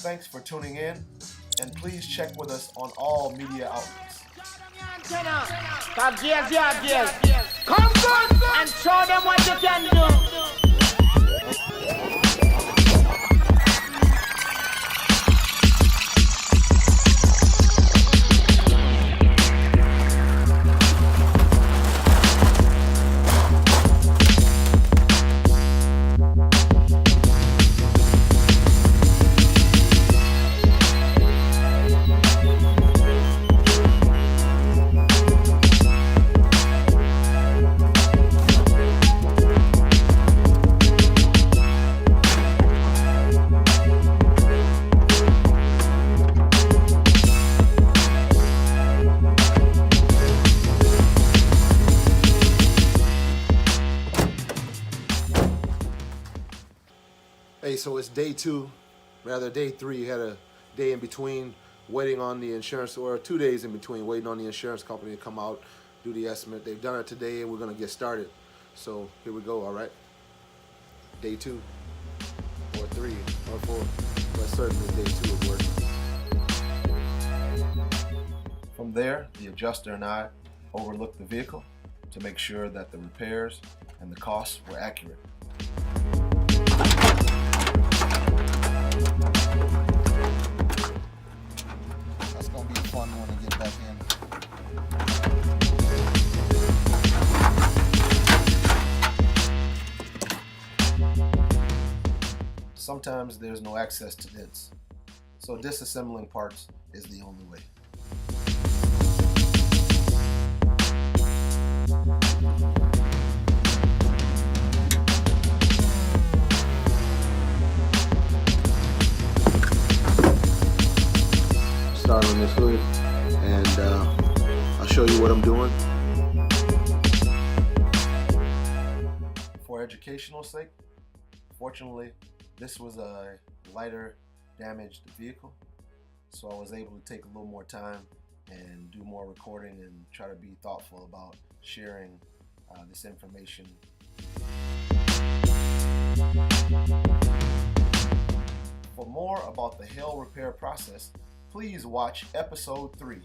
thanks for tuning in, and please check with us on all media outlets. Come good and show them what you can do. Hey, so it's day 2, rather day 3. You had a day in between waiting on the insurance, or 2 days in between waiting on the insurance company to come out, do the estimate. They've done it today and we're gonna get started. So here we go, all right? Day 2, or 3, or 4, but certainly day 2 of work. From there, the adjuster and I overlooked the vehicle to make sure that the repairs and the costs were accurate. That's gonna be fun when we get back in. Sometimes there's no access to dents, so disassembling parts is the only way. Start on this hood, and I'll show you what I'm doing. For educational sake, fortunately, this was a lighter damaged vehicle, so I was able to take a little more time and do more recording and try to be thoughtful about sharing this information. For more about the hail repair process, please watch episode 3